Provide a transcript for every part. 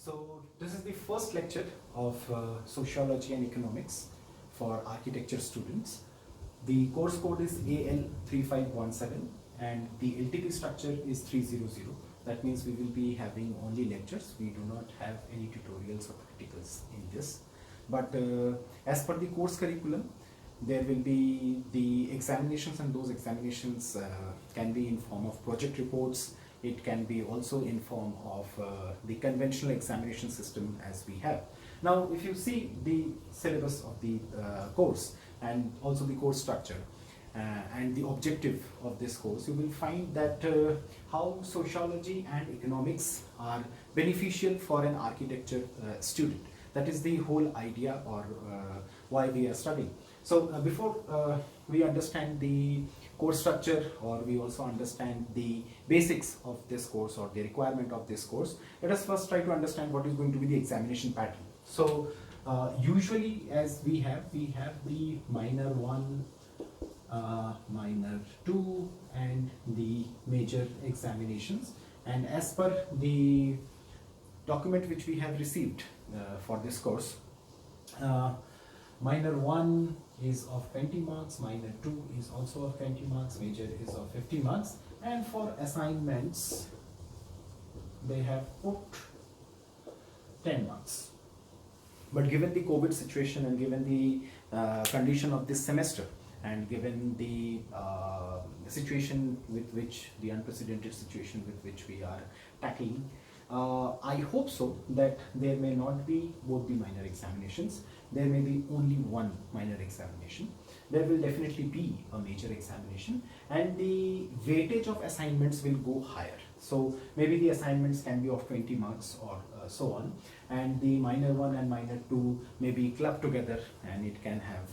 So this is the first lecture of Sociology and Economics for architecture students. The course code is AL3517 and the LTP structure is 300. That means we will be having only lectures. We do not have any tutorials or practicals in this. But as per the course curriculum, there will be the examinations, and those examinations can be in form of project reports. It can be also in form of the conventional examination system as we have. Now, if you see the syllabus of the course and also the course structure and the objective of this course, you will find that how sociology and economics are beneficial for an architecture student. That is the whole idea, or why we are studying. So before we understand the course structure, or we also understand the basics of this course or the requirement of this course, let us first try to understand what is going to be the examination pattern. So usually, as we have the minor 1, minor 2 and the major examinations, and as per the document which we have received for this course, minor 1 is of 20 marks, minor 2 is also of 20 marks, major is of 50 marks, and for assignments they have put 10 marks. But given the COVID situation and given the condition of this semester, and given the situation with which, the unprecedented situation with which we are tackling, I hope so that there may not be both the minor examinations. There may be only one minor examination. There will definitely be a major examination, and the weightage of assignments will go higher. So maybe the assignments can be of 20 marks or so on, and the minor 1 and minor 2 may be clubbed together, and it can have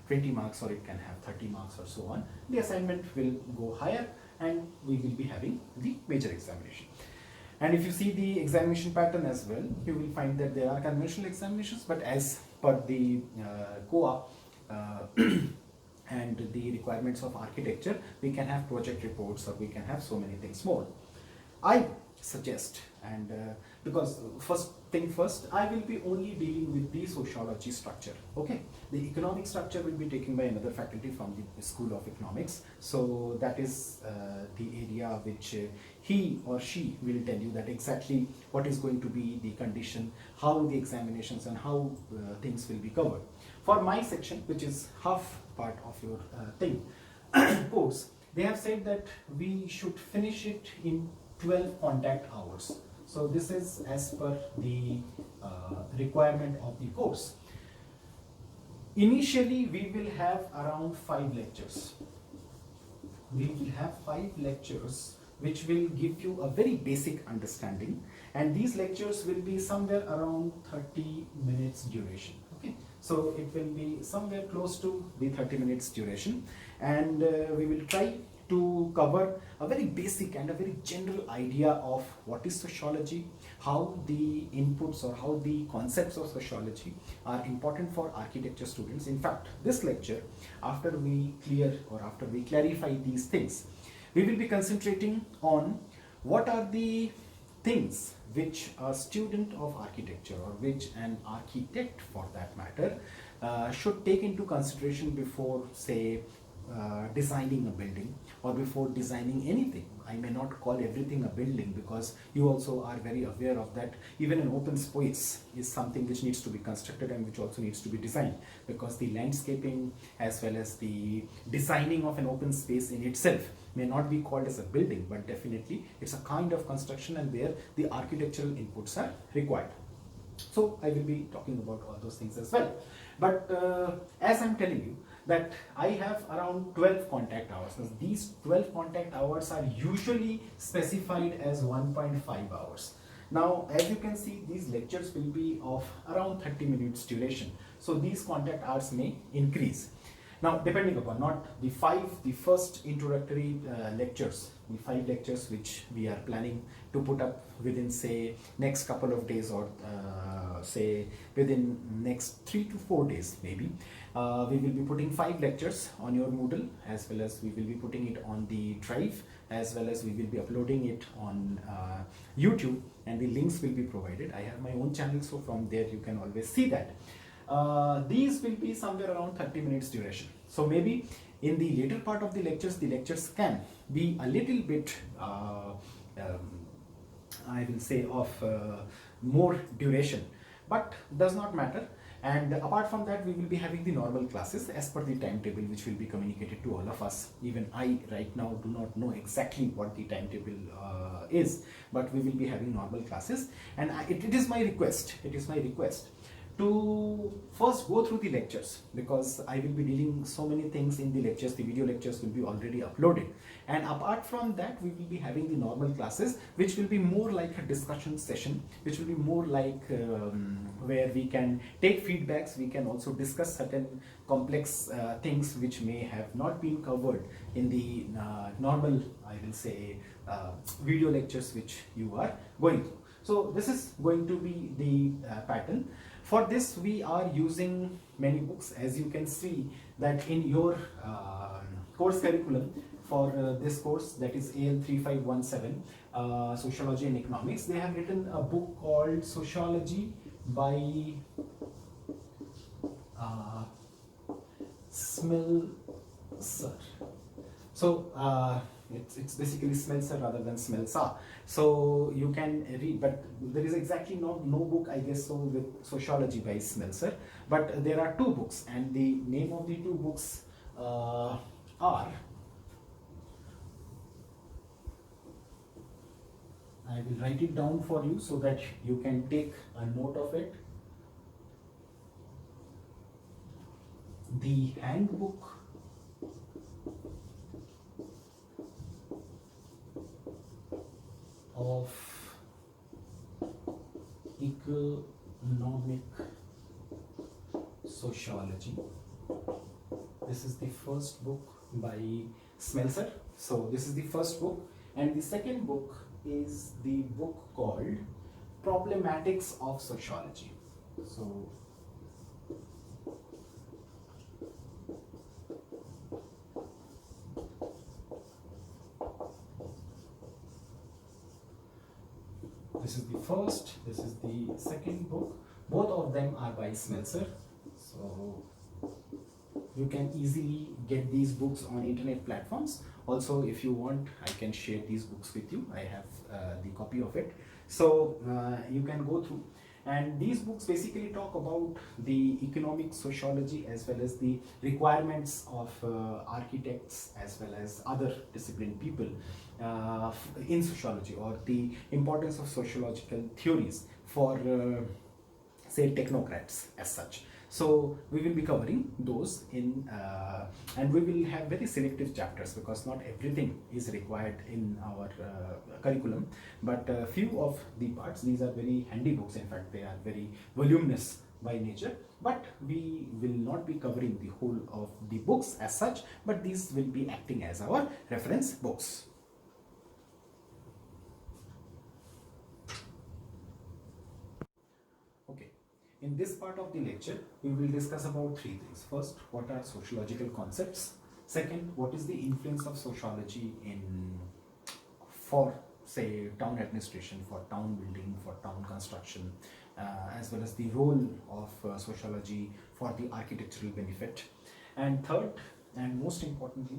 20 marks or it can have 30 marks or so on. The assignment will go higher, and we will be having the major examination. And if you see the examination pattern as well, you will find that there are conventional examinations, but as per the COA and the requirements of architecture, we can have project reports, or we can have so many things more. I suggest, and because first thing first, I will be only dealing with the sociology structure. Okay, the economic structure will be taken by another faculty from the School of Economics. So that is the area which he or she will tell you that exactly what is going to be the condition, how the examinations and how things will be covered. For my section, which is half part of your course, they have said that we should finish it in 12 contact hours. So this is as per the requirement of the course. Initially, we will have around 5 lectures. We will have 5 lectures which will give you a very basic understanding, and these lectures will be somewhere around 30 minutes duration. Okay, so it will be somewhere close to the 30 minutes duration, and we will try to cover a very basic and a very general idea of what is sociology, how the inputs or how the concepts of sociology are important for architecture students. In fact, this lecture, after we clear or after we clarify these things, we will be concentrating on what are the things which a student of architecture, or which an architect for that matter, should take into consideration before, say, designing a building, or before designing anything. I may not call everything a building, because you also are very aware of that. Even an open space is something which needs to be constructed and which also needs to be designed, because the landscaping as well as the designing of an open space in itself may not be called as a building, but definitely it's a kind of construction, and where the architectural inputs are required. So I will be talking about all those things as well. But as I'm telling you, that I have around 12 contact hours. Now, these 12 contact hours are usually specified as 1.5 hours. Now, as you can see, these lectures will be of around 30 minutes duration. So these contact hours may increase. Now, depending upon not the first introductory lectures, the 5 lectures which we are planning to put up within, say, next couple of days, or say within next 3 to 4 days maybe, we will be putting 5 lectures on your Moodle, as well as we will be putting it on the drive as well as we will be uploading it on YouTube, and the links will be provided. I have my own channel, so from there you can always see that. These will be somewhere around 30 minutes duration. So maybe in the later part of the lectures can be a little bit I will say of more duration, but does not matter. And apart from that, we will be having the normal classes as per the timetable, which will be communicated to all of us. Even I right now do not know exactly what the timetable is, but we will be having normal classes. And it is my request, to first go through the lectures, because I will be dealing so many things in the lectures. The video lectures will be already uploaded, and apart from that we will be having the normal classes, which will be more like a discussion session, which will be more like where we can take feedbacks, we can also discuss certain complex things which may have not been covered in the normal, I will say, video lectures which you are going through. So this is going to be the pattern. For this we are using many books, as you can see that in your course curriculum for this course, that is AL 3517, Sociology and Economics. They have written a book called Sociology by Smelser. So it's basically Smelser rather than Smelsa. So you can read, but there is exactly no book, I guess so, with Sociology by Smelser. But there are two books, and the name of the two books are, I will write it down for you so that you can take a note of it. The Handbook of Economic Sociology. This is the first book by Smelser. So this is the first book, and the second book is the book called Problematics of Sociology. So this is the first, this is the second book. Both of them are by Smelser. So you can easily get these books on internet platforms. Also, if you want, I can share these books with you. I have the copy of it. So you can go through. And these books basically talk about the economic sociology as well as the requirements of architects as well as other disciplined people in sociology, or the importance of sociological theories for say technocrats as such. So we will be covering those in and we will have very selective chapters, because not everything is required in our curriculum, but few of the parts, these are very handy books. In fact, they are very voluminous by nature, but we will not be covering the whole of the books as such, but these will be acting as our reference books. In this part of the lecture, we will discuss about three things. First, what are sociological concepts? Second, what is the influence of sociology for say town administration, for town building, for town construction, as well as the role of sociology for the architectural benefit. And third, and most importantly,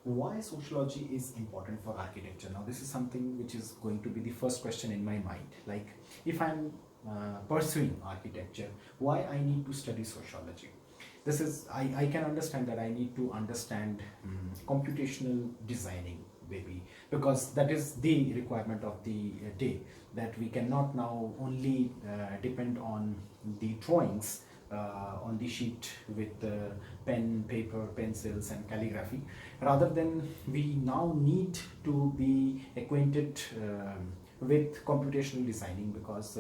why sociology is important for architecture. Now this is something which is going to be the first question in my mind. Like, if I'm pursuing architecture, why I need to study sociology? This is, I can understand that I need to understand computational designing, maybe, because that is the requirement of the day, that we cannot now only depend on the drawings on the sheet with pen, paper, pencils and calligraphy. Rather than, we now need to be acquainted with computational designing, because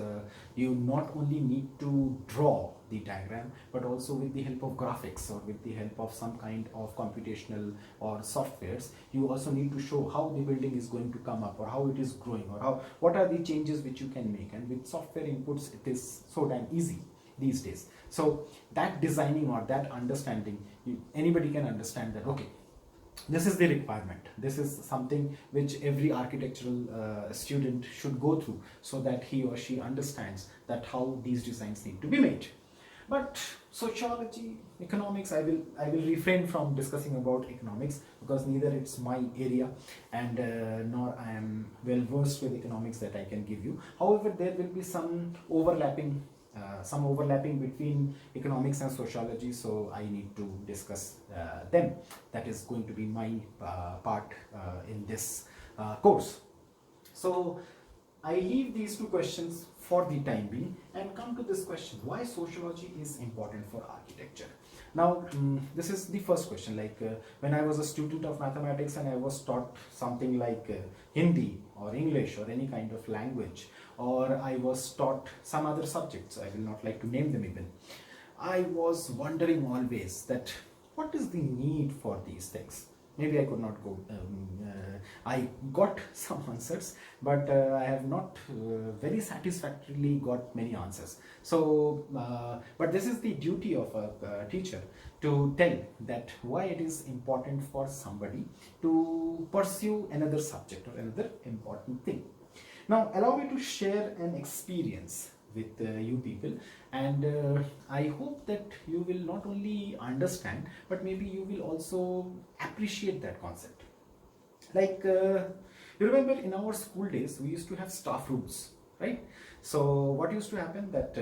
you not only need to draw the diagram, but also with the help of graphics or with the help of some kind of computational or softwares, you also need to show how the building is going to come up, or how it is growing, or how, what are the changes which you can make. And with software inputs, it is so damn easy these days. So that designing or that understanding, anybody can understand that, okay, This is the requirement. This is something which every architectural student should go through, so that he or she understands that how these designs need to be made. But sociology, economics, I will refrain from discussing about economics, because neither it's my area, and nor I am well versed with economics that I can give you. However, there will be some overlapping between economics and sociology, so I need to discuss them. That is going to be my part in this course. So I leave these two questions for the time being and come to this question: why sociology is important for architecture? Now, this is the first question. Like when I was a student of mathematics and I was taught something like Hindi or English or any kind of language, or I was taught some other subjects, I will not like to name them even, I was wondering always that what is the need for these things. Maybe I could not go, I got some answers, but I have not very satisfactorily got many answers. So, but this is the duty of a teacher, to tell that why it is important for somebody to pursue another subject or another important thing. Now, allow me to share an experience with you people, and I hope that you will not only understand, but maybe you will also appreciate that concept. Like you remember in our school days we used to have staff rooms, right? So what used to happen, that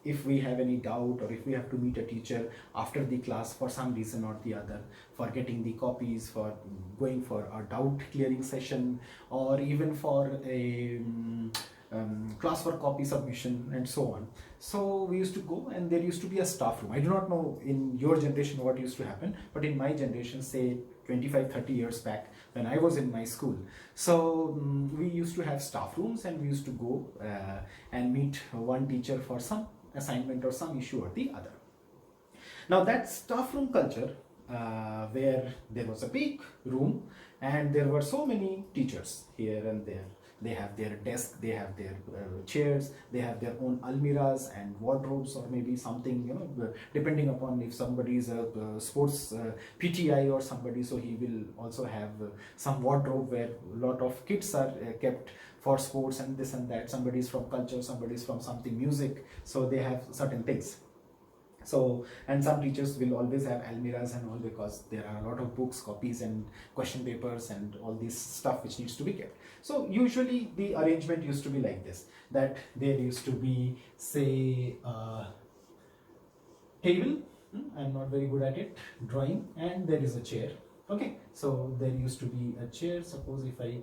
if we have any doubt, or if we have to meet a teacher after the class for some reason or the other, for getting the copies, for going for a doubt clearing session, or even for a class for copy submission and so on. So we used to go, and there used to be a staff room. I do not know in your generation what used to happen, but in my generation, say 25-30 years back, when I was in my school, so we used to have staff rooms, and we used to go and meet one teacher for some assignment or some issue or the other. Now that staff room culture, where there was a big room and there were so many teachers here and there. They have their desk, they have their chairs, they have their own almiras and wardrobes, or maybe something, you know, depending upon if somebody is a sports PTI or somebody, so he will also have some wardrobe where a lot of kits are kept for sports and this and that. Somebody is from culture, somebody is from something music, so they have certain things. So, and some teachers will always have almiras and all, because there are a lot of books, copies and question papers and all this stuff which needs to be kept. So usually the arrangement used to be like this, that there used to be, say, a table, I'm not very good at it, drawing, and there is a chair. Okay, so there used to be a chair. Suppose if I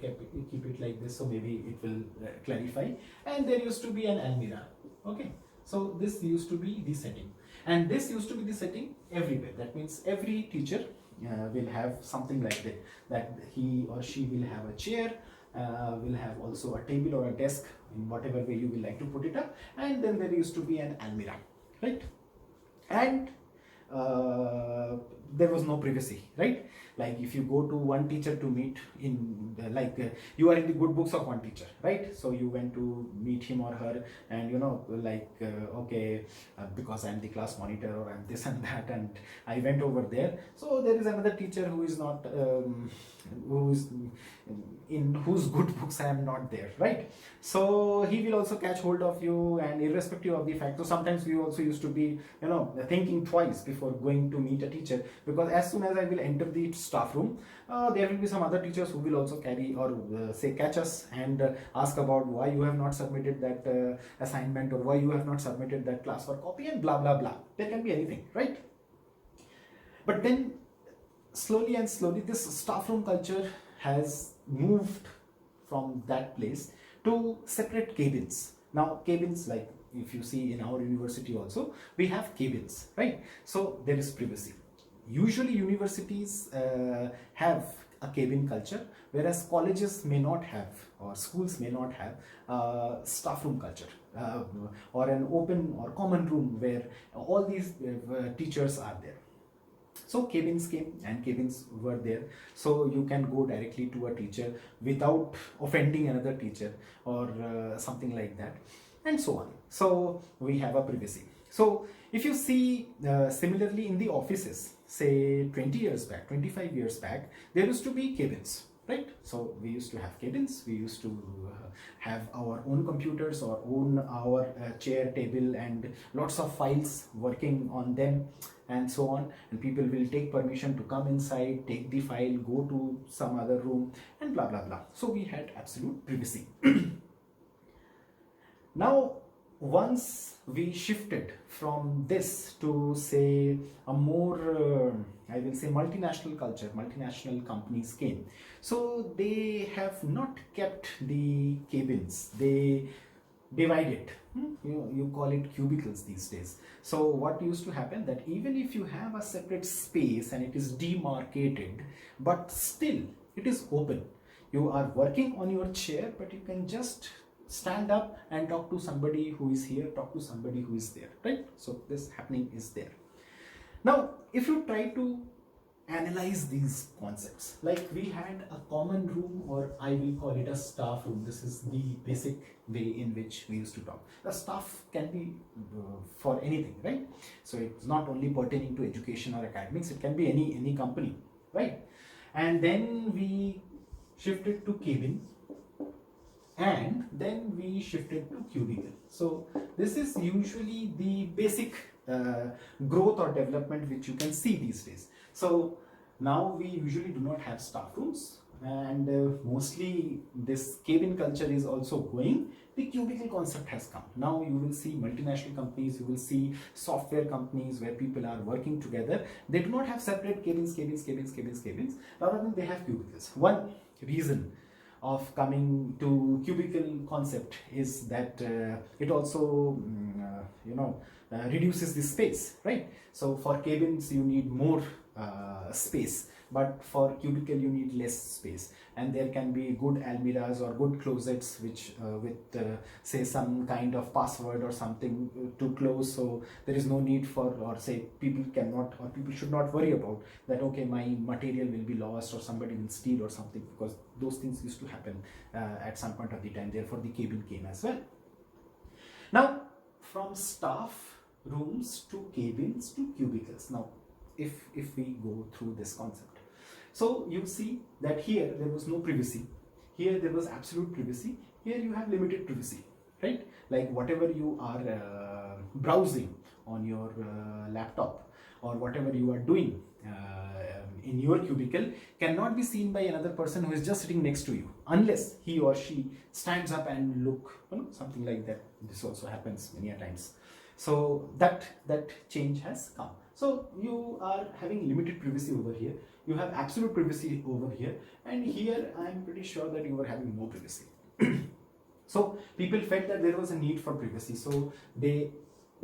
keep it like this, so maybe it will clarify. And there used to be an almirah. Okay, so this used to be the setting. And this used to be the setting everywhere. That means every teacher will have something like that he or she will have a chair, will have also a table or a desk, in whatever way you will like to put it up, and then there used to be an almirah, right? And there was no privacy, right? Like if you go to one teacher to meet in you are in the good books of one teacher, right? So you went to meet him or her, and you know, like okay, because I'm the class monitor, or I'm this and that, and I went over there. So there is another teacher who is not who is in whose good books I am not there, right? So he will also catch hold of you, and irrespective of the fact, so sometimes we also used to be, you know, thinking twice before going to meet a teacher, because as soon as I will enter the staff room, there will be some other teachers who will also carry or say catch us and ask about why you have not submitted that assignment, or why you have not submitted that class for copy, and blah blah blah. There can be anything, right? But then slowly and slowly this staff room culture has moved from that place to separate cabins. Now cabins, like if you see in our university also, we have cabins, right? So there is privacy. Usually universities have a cabin culture, whereas colleges may not have, or schools may not have staff room culture, or an open or common room where all these teachers are there. So cabins came, and cabins were there, so you can go directly to a teacher without offending another teacher or something like that, and so on. So we have a privacy. So if you see similarly in the offices, say 20 years back, 25 years back, there used to be cabins, right? So we used to have cabins, we used to have our own computers or own our chair, table, and lots of files working on them and so on, and people will take permission to come inside, take the file, go to some other room, and blah blah blah. So we had absolute privacy. Now, once we shifted from this to say a more, I will say, multinational culture, multinational companies came. So they have not kept the cabins, they divide it. You call it cubicles these days. So what used to happen that even if you have a separate space and it is demarcated, but still it is open. You are working on your chair, but you can just stand up and talk to somebody who is here, talk to somebody who is there, right? So this happening is there. Now, if you try to analyze these concepts, like we had a common room, or I will call it a staff room. This is the basic way in which we used to talk. The staff can be for anything, right? So it's not only pertaining to education or academics, it can be any company, right? And then we shifted to cabin, and then we shifted to cubicle. So this is usually the basic growth or development which you can see these days. So now we usually do not have staff rooms, and mostly this cabin culture is also going. The cubicle concept has come. Now you will see multinational companies, you will see software companies where people are working together. They do not have separate cabins. Rather than they have cubicles. One reason of coming to cubicle concept is that it also reduces the space, right? So for cabins you need more space, but for cubicle you need less space, and there can be good almirahs or good closets which with say some kind of password or something to close, so there is no need for, or say people cannot or people should not worry about that, okay, my material will be lost or somebody will steal or something, because those things used to happen at some point of the time. Therefore the cabin came as well. Now from staff rooms to cabins to cubicles. Now if we go through this concept, so you see that here there was no privacy, here there was absolute privacy, here you have limited privacy, right? Like whatever you are browsing on your laptop, or whatever you are doing in your cubicle cannot be seen by another person who is just sitting next to you, unless he or she stands up and look, something like that. This also happens many a times. So that change has come. So you are having limited privacy over here, you have absolute privacy over here, and here I am pretty sure that you are having no privacy. So people felt that there was a need for privacy, so they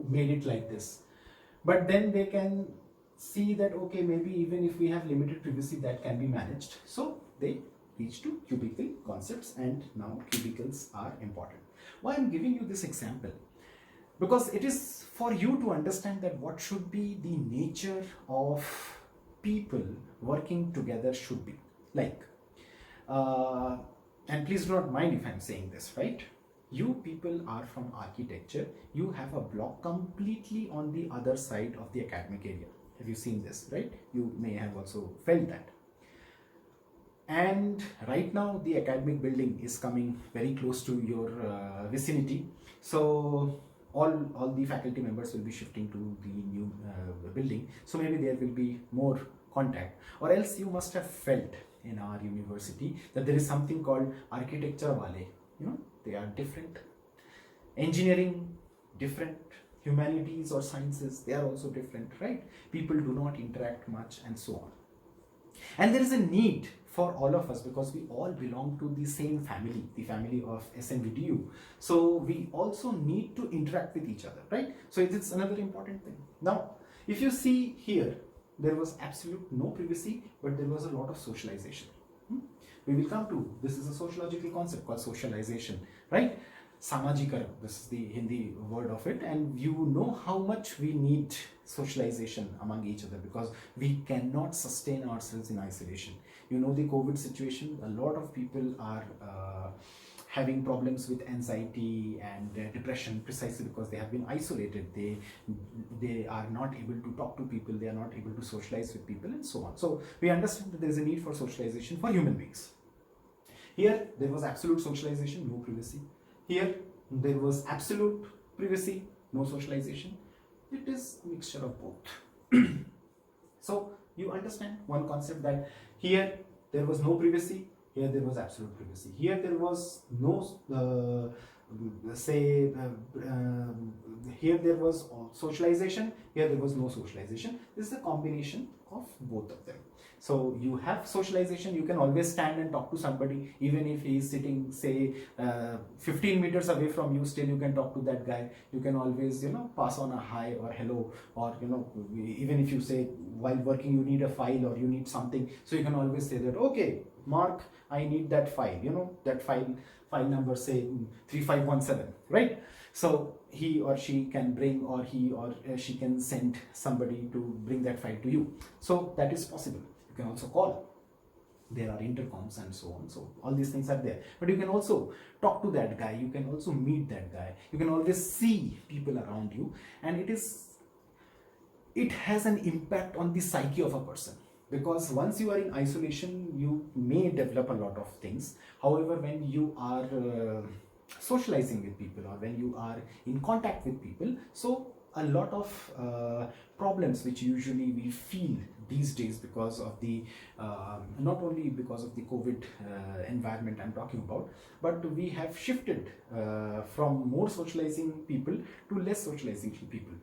made it like this. But then they can see that, okay, maybe even if we have limited privacy, that can be managed. So they reach to cubicle concepts, and now cubicles are important. Why I'm giving you this example? Because it is for you to understand that what should be the nature of people working together should be like. And please do not mind if I'm saying this, right? You people are from architecture, you have a block completely on the other side of the academic area. Have you seen this, right? You may have also felt that. And right now the academic building is coming very close to your vicinity. So all the faculty members will be shifting to the new building. So maybe there will be more contact. Or else you must have felt in our university that there is something called architecture wale. They are different. Engineering, different. Humanities or sciences, they are also different, right? People do not interact much, and so on. And there is a need for all of us, because we all belong to the same family, the family of SNVDU. So we also need to interact with each other, right? So it's another important thing. Now, if you see here, there was absolute no privacy, but there was a lot of socialization. We will come to, this is a sociological concept called socialization, right? Samajikaram, this is the Hindi word of it, and you know how much we need socialization among each other, because we cannot sustain ourselves in isolation. You know the COVID situation, a lot of people are having problems with anxiety and depression, precisely because they have been isolated. They are not able to talk to people, they are not able to socialize with people, and so on. So we understand that there is a need for socialization for human beings. Here there was absolute socialization, no privacy. Here there was absolute privacy, no socialization. It is a mixture of both. So you understand one concept, that here there was no privacy, here there was absolute privacy. Here there was no here there was socialization, here there was no socialization. This is a combination of both of them. So you have socialization, you can always stand and talk to somebody, even if he is sitting, say, 15 meters away from you, still you can talk to that guy. You can always, pass on a hi or hello, or, even if you say while working you need a file or you need something, so you can always say that, okay, Mark, I need that file, that file number, say 3517, right? So he or she can bring, or he or she can send somebody to bring that file to you. So that is possible. You can also call. There are intercoms and so on. So all these things are there. But you can also talk to that guy. You can also meet that guy. You can always see people around you. And it has an impact on the psyche of a person. Because once you are in isolation, you may develop a lot of things. However, when you are socializing with people, or when you are in contact with people, so a lot of problems which usually we feel these days because of the not only because of the COVID environment I'm talking about, but we have shifted from more socializing people to less socializing people.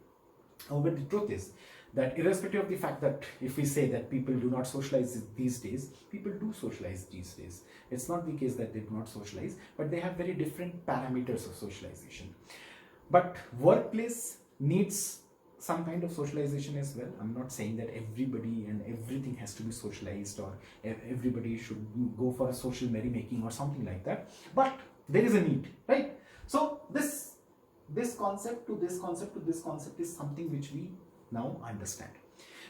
However, the truth is that irrespective of the fact that if we say that people do not socialize these days, people do socialize these days. It's not the case that they do not socialize, but they have very different parameters of socialization. But workplace needs some kind of socialization as well. I'm not saying that everybody and everything has to be socialized, or everybody should go for a social merrymaking or something like that. But there is a need, right? So this concept to this concept to this concept is something which we now understand.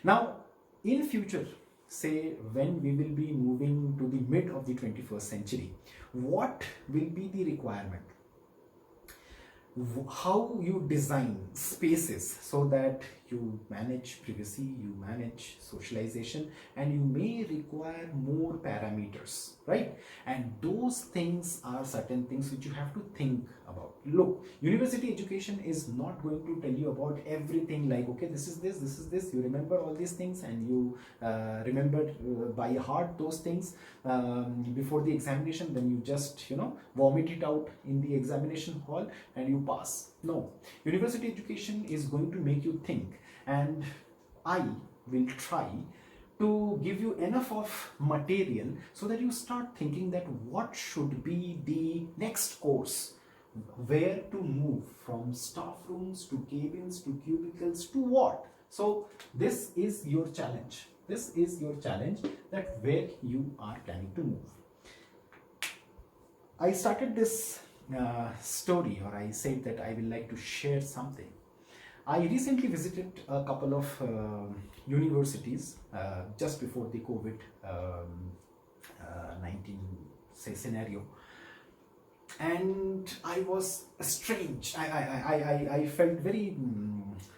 Now, in future, say when we will be moving to the mid of the 21st century, what will be the requirement? How you design spaces so that you manage privacy, you manage socialization, and you may require more parameters, right? And those things are certain things which you have to think about. Look, university education is not going to tell you about everything, like, okay, this is this, you remember all these things, and you remember by heart those things before the examination, then you just vomit it out in the examination hall and you pass. No, university education is going to make you think, and I will try to give you enough of material so that you start thinking that what should be the next course, where to move from staff rooms to cabins to cubicles to what. So this is your challenge. This is your challenge, that where you are planning to move. I started this story, or I said that I will like to share something. I recently visited a couple of universities just before the COVID-19 scenario, and I was strange. I felt very.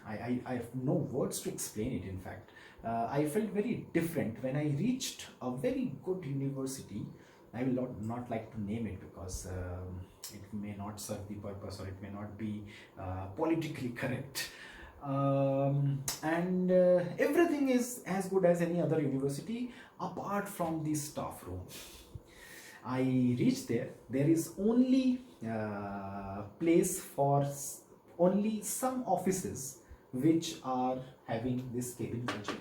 I have no words to explain it. In fact, I felt very different when I reached a very good university. I will not like to name it because it may not serve the purpose, or it may not be politically correct. Everything is as good as any other university apart from the staff room. I reached there. There is only place for only some offices which are having this cabin culture.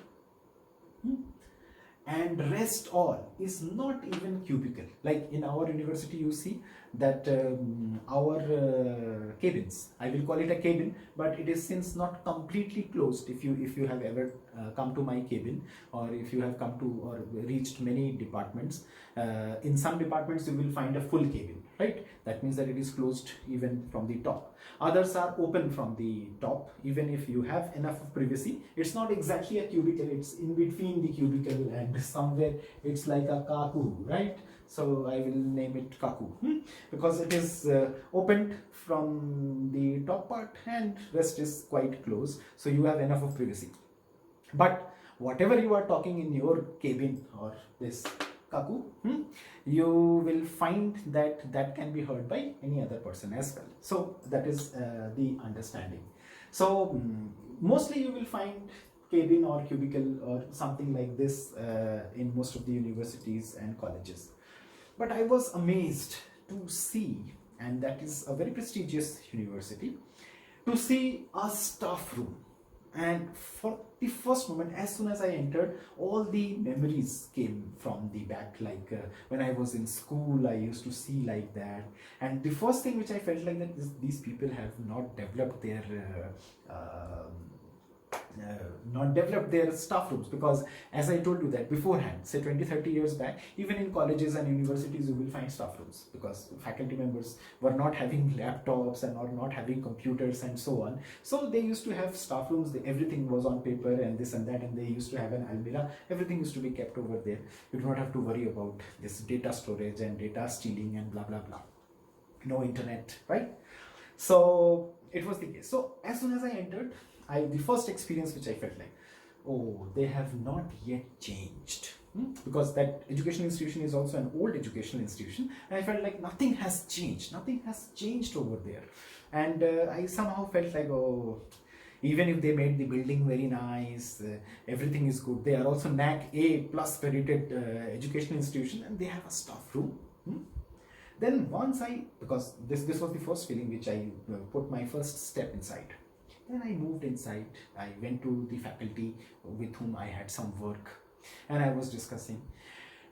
And rest all is not even cubicle. Like in our university, you see that our cabins, I will call it a cabin, but it is since not completely closed. If you have ever come to my cabin, or if you have come to or reached many departments, in some departments you will find a full cabin, right? That means that it is closed even from the top. Others are open from the top. Even if you have enough of privacy, it's not exactly a cubicle, it's in between the cubicle and somewhere it's like a kaku, right? So I will name it Kaku, because it is opened from the top part and rest is quite closed, so you have enough of privacy. But whatever you are talking in your cabin or this Kaku, you will find that that can be heard by any other person as well. So that is the understanding. So mostly you will find cabin or cubicle or something like this in most of the universities and colleges. But I was amazed to see, and that is a very prestigious university, to see a staff room. And for the first moment, as soon as I entered, all the memories came from the back. Like when I was in school, I used to see like that. And the first thing which I felt like that these people have not developed their staff rooms, because as I told you that beforehand, say 20-30 years back, even in colleges and universities you will find staff rooms, because faculty members were not having laptops and or not having computers and so on. So they used to have staff rooms. Everything was on paper and this and that, and they used to have an almirah. Everything used to be kept over there. You do not have to worry about this data storage and data stealing and blah blah blah. No internet, right? So it was the case. So as soon as I entered, the first experience which I felt like, oh, they have not yet changed, because that educational institution is also an old educational institution, and I felt like nothing has changed over there. And I somehow felt like, oh, even if they made the building very nice, everything is good, they are also NAC A plus accredited educational institution, and they have a staff room. Then once because this was the first feeling which I put my first step inside. Then I moved inside. I went to the faculty with whom I had some work, and I was discussing.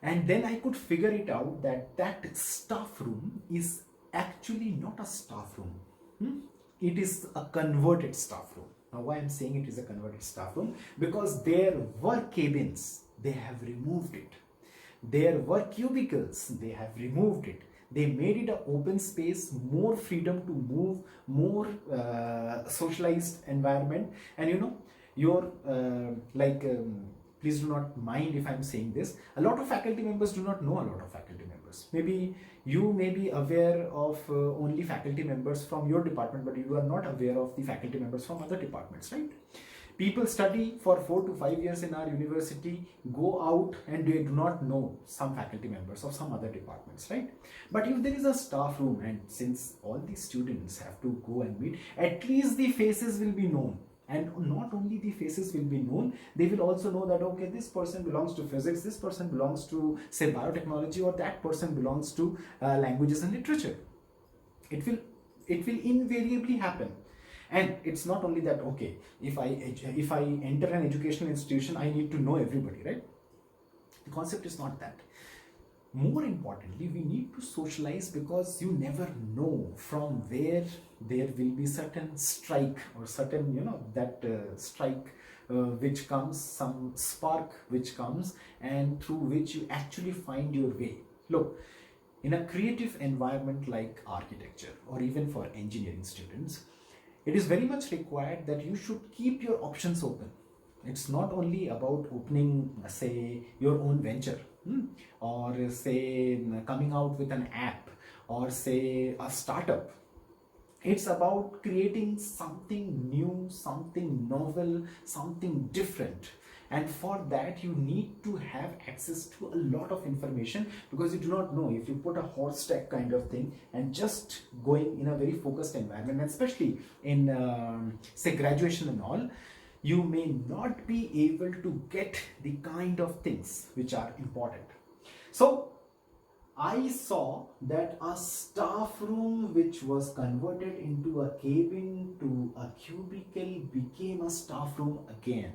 And then I could figure it out that that staff room is actually not a staff room. It is a converted staff room. Now, why I'm saying it is a converted staff room? Because there were cabins, they have removed it. There were cubicles, they have removed it. They made it an open space, more freedom to move, more socialized environment. And you know, your please do not mind if I'm saying this. A lot of faculty members do not know a lot of faculty members. Maybe you may be aware of only faculty members from your department, but you are not aware of the faculty members from other departments, right? People study for 4 to 5 years in our university, go out, and they do not know some faculty members of some other departments, right? But if there is a staff room, and since all the students have to go and meet, at least the faces will be known. And not only the faces will be known, they will also know that, okay, this person belongs to physics, this person belongs to, say, biotechnology, or that person belongs to languages and literature. It will invariably happen. And it's not only that, okay, if I enter an educational institution, I need to know everybody, right? The concept is not that. More importantly, we need to socialize, because you never know from where there will be certain strike or certain, strike which comes, some spark which comes, and through which you actually find your way. Look, in a creative environment like architecture, or even for engineering students, it is very much required that you should keep your options open. It's not only about opening, say, your own venture, or say coming out with an app, or say a startup. It's about creating something new, something novel, something different. And for that, you need to have access to a lot of information, because you do not know, if you put a horse stack kind of thing and just going in a very focused environment, and especially in say graduation and all, you may not be able to get the kind of things which are important. So I saw that a staff room which was converted into a cabin to a cubicle became a staff room again.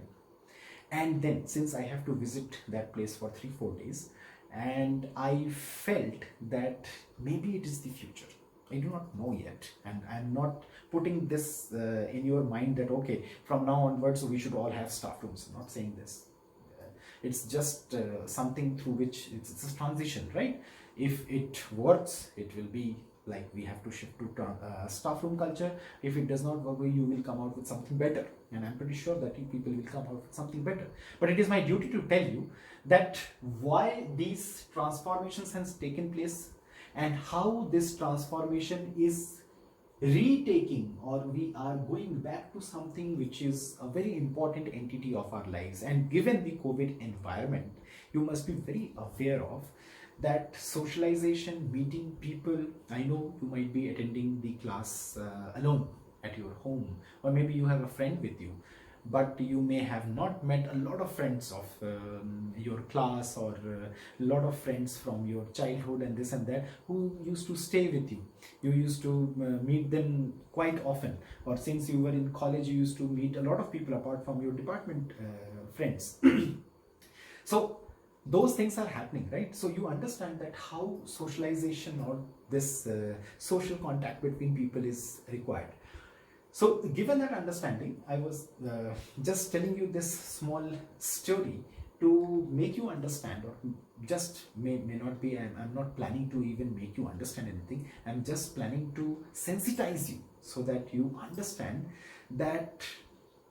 And then, since I have to visit that place for 3-4 days, and I felt that maybe it is the future. I do not know yet, and I'm not putting this in your mind that, okay, from now onwards we should all have staff rooms. I'm not saying this. It's just something through which it's a transition, right? If it works, it will be like we have to shift to staff room culture. If it does not work, you will come out with something better, and I'm pretty sure that you people will come out with something better. But it is my duty to tell you that why these transformations has taken place and how this transformation is retaking, or we are going back to something which is a very important entity of our lives. And given the COVID environment, you must be very aware of that socialization, meeting people. I know you might be attending the class alone at your home, or maybe you have a friend with you, but you may have not met a lot of friends of your class, or a lot of friends from your childhood and this and that, who used to stay with you. You used to meet them quite often, or since you were in college, you used to meet a lot of people apart from your department friends. So those things are happening, right? So you understand that how socialization or this social contact between people is required. So given that understanding, I was just telling you this small story to make you understand, or just may not be, I'm not planning to even make you understand anything. I'm just planning to sensitize you so that you understand that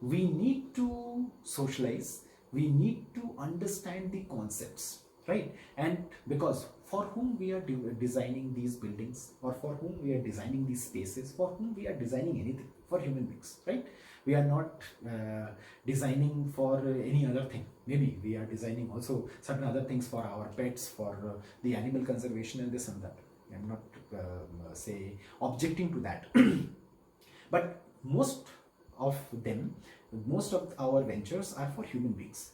we need to socialize, we need to understand the concepts, right? And because for whom we are designing these buildings, or for whom we are designing these spaces, for whom we are designing anything, for human beings, right? We are not designing for any other thing. Maybe we are designing also certain other things for our pets, for the animal conservation and this and that. I'm not say objecting to that. But most of them, most of our ventures are for human beings,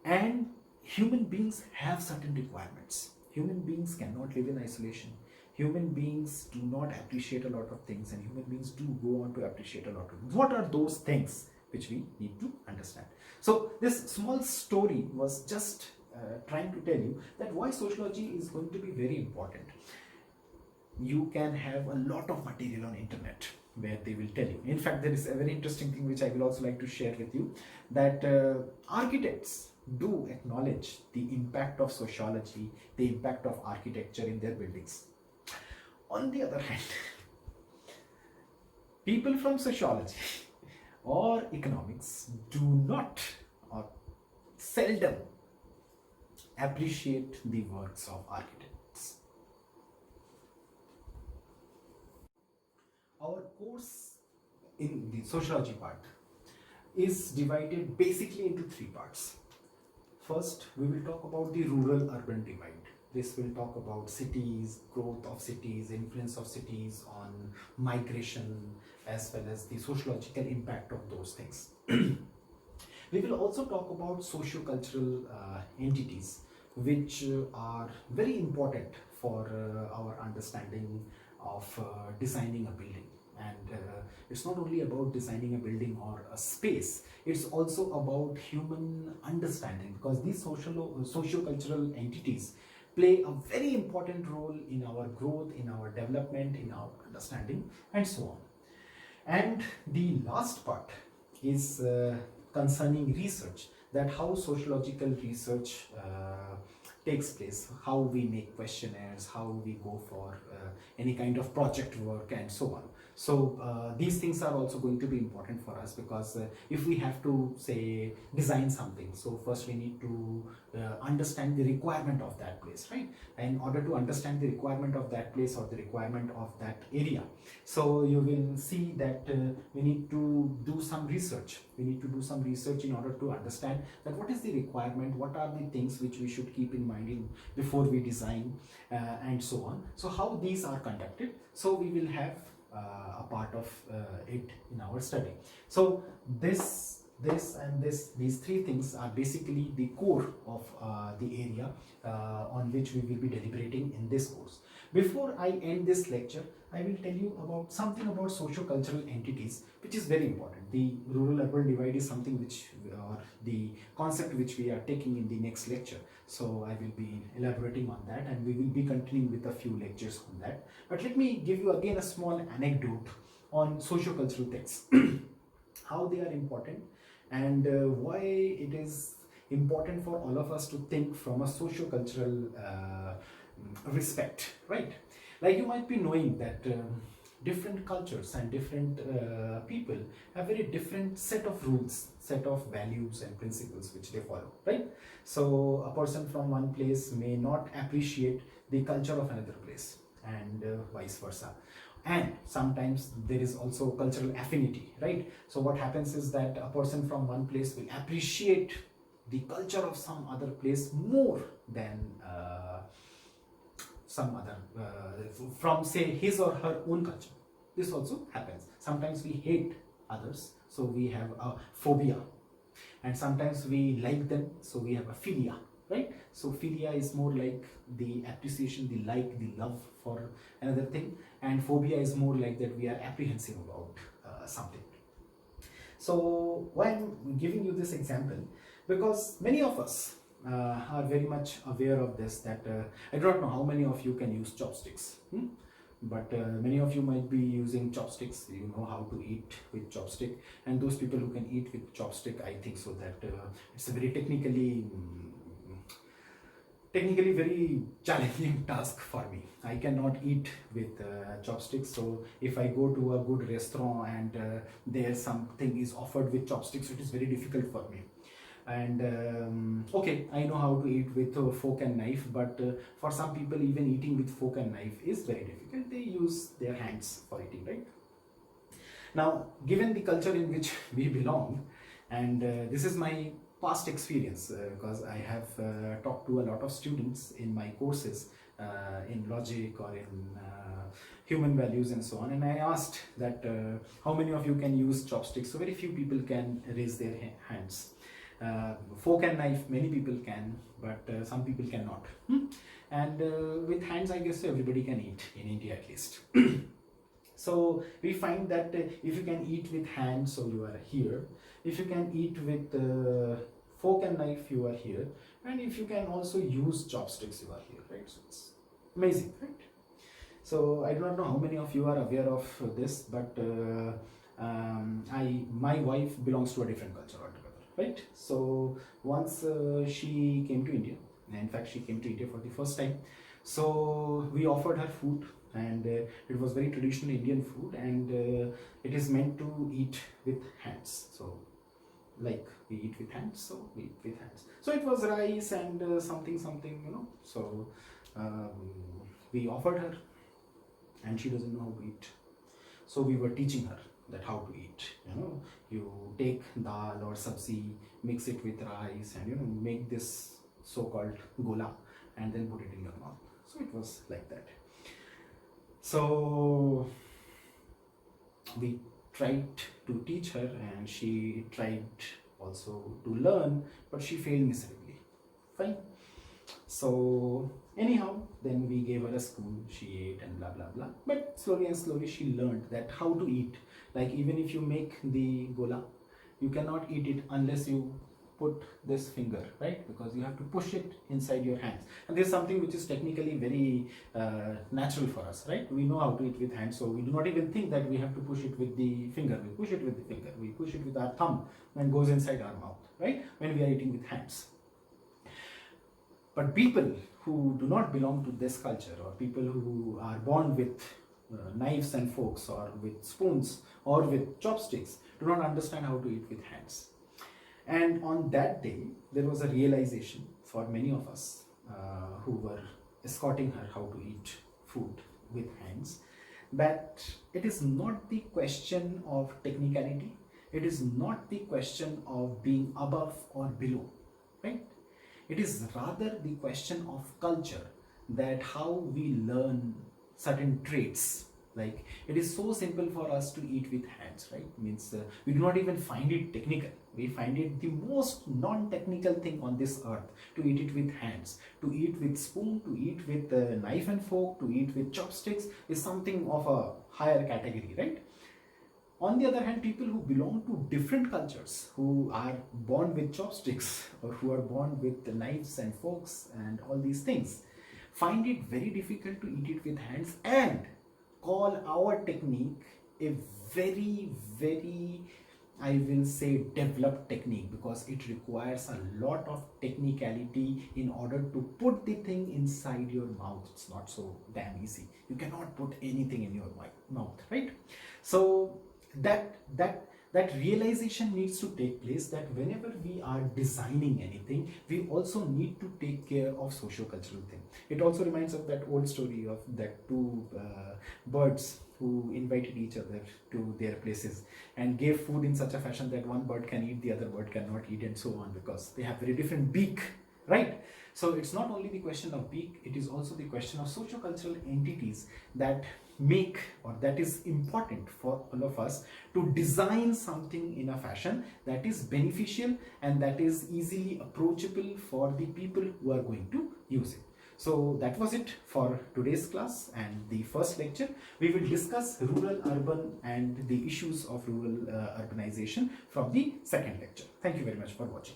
and human beings have certain requirements. Human beings cannot live in isolation. Human beings do not appreciate a lot of things, and human beings do go on to appreciate a lot of things. What are those things which we need to understand? So this small story was just trying to tell you that why sociology is going to be very important. You can have a lot of material on internet where they will tell you. In fact, there is a very interesting thing which I will also like to share with you, that architects do acknowledge the impact of sociology, the impact of architecture in their buildings. On the other hand, people from sociology or economics do not, or seldom, appreciate the works of architects. Our course in the sociology part is divided basically into three parts. First, we will talk about the rural-urban divide. This will talk about cities, growth of cities, influence of cities on migration, as well as the sociological impact of those things. We will also talk about socio-cultural entities, which are very important for our understanding of designing a building. And it's not only about designing a building or a space, it's also about human understanding, because these socio-cultural entities play a very important role in our growth, in our development, in our understanding, and so on. And the last part is concerning research, that how sociological research takes place, how we make questionnaires, how we go for any kind of project work, and so on. So these things are also going to be important for us, because if we have to, say, design something, so first we need to understand the requirement of that place, right? And in order to understand the requirement of that place or the requirement of that area, so you will see that we need to do some research. We need to do some research in order to understand that what is the requirement, what are the things which we should keep in mind before we design, and so on. So how these are conducted, so we will have a part of it in our study. So these three things are basically the core of the area on which we will be deliberating in this course. Before I end this lecture, I will tell you about something about socio-cultural entities, which is very important. The rural-urban divide is something which, or the concept which we are taking in the next lecture. So I will be elaborating on that, and we will be continuing with a few lectures on that. But let me give you again a small anecdote on socio-cultural things, how they are important, and why it is important for all of us to think from a socio-cultural respect, right? Like you might be knowing that different cultures and different people have very different set of rules, set of values and principles which they follow, right? So a person from one place may not appreciate the culture of another place, and vice versa. And sometimes there is also cultural affinity, right? So what happens is that a person from one place will appreciate the culture of some other place more than some other from, say, his or her own culture. This also happens. Sometimes we hate others, so we have a phobia, and sometimes we like them, so we have a philia, right? So philia is more like the appreciation, the like, the love for another thing, and phobia is more like that we are apprehensive about something. So why I'm giving you this example, because many of us are very much aware of this, that I don't know how many of you can use chopsticks, but many of you might be using chopsticks. You know how to eat with chopstick, and those people who can eat with chopstick, I think so that it's a very technically very challenging task for me. I cannot eat with chopsticks. So if I go to a good restaurant and there something is offered with chopsticks, it is very difficult for me. And okay, I know how to eat with fork and knife, but for some people even eating with fork and knife is very difficult. They use their hands for eating, right? Now, given the culture in which we belong, and this is my past experience, because I have talked to a lot of students in my courses in logic or in human values and so on, and I asked that how many of you can use chopsticks. So very few people can raise their hands. Fork and knife, many people can, but some people cannot. And with hands, I guess everybody can eat, in India at least. So we find that if you can eat with hands, so you are here. If you can eat with fork and knife, you are here. And if you can also use chopsticks, you are here, right? So it's amazing, right? So I do not know how many of you are aware of this, but my wife belongs to a different culture altogether, right? So once she came to India, in fact she came to India for the first time, so we offered her food, and it was very traditional Indian food, and it is meant to eat with hands. So like we eat with hands, so we eat with hands. So it was rice and something, you know. So we offered her, and she doesn't know how to eat. So we were teaching her that how to eat. You know, you take dal or sabzi, mix it with rice, and you know, make this so-called gola, and then put it in your mouth. So it was like that. So we tried to teach her, and she tried also to learn, but she failed miserably. Fine. So anyhow, then we gave her a spoon, she ate and blah blah blah. But slowly and slowly she learned that how to eat. Like even if you make the gola, you cannot eat it unless you put this finger, right? Because you have to push it inside your hands. And there's something which is technically very natural for us, right? We know how to eat with hands, so we do not even think that we have to push it with the finger. We push it with the finger, we push it with our thumb, and goes inside our mouth, right? When we are eating with hands. But people who do not belong to this culture, or people who are born with knives and forks, or with spoons, or with chopsticks, do not understand how to eat with hands. And on that day, there was a realization for many of us who were escorting her how to eat food with hands, that it is not the question of technicality, it is not the question of being above or below, right? It is rather the question of culture, that how we learn certain traits. Like it is so simple for us to eat with hands, right? Means we do not even find it technical. We find it the most non-technical thing on this earth, to eat it with hands. To eat with spoon, to eat with knife and fork, to eat with chopsticks is something of a higher category, right? On the other hand, people who belong to different cultures, who are born with chopsticks, or who are born with knives and forks and all these things, find it very difficult to eat it with hands, and call our technique a very, very I will say developed technique, because it requires a lot of technicality in order to put the thing inside your mouth. It's not so damn easy. You cannot put anything in your mouth, right? So that realization needs to take place, that whenever we are designing anything, we also need to take care of socio-cultural thing. It also reminds of that old story of that two birds who invited each other to their places and gave food in such a fashion that one bird can eat, the other bird cannot eat, and so on, because they have very different beak, right? So it's not only the question of beak, it is also the question of socio-cultural entities that make, or that is important for all of us to design something in a fashion that is beneficial and that is easily approachable for the people who are going to use it. So that was it for today's class and the first lecture. We will discuss rural, urban and the issues of rural urbanization from the second lecture. Thank you very much for watching.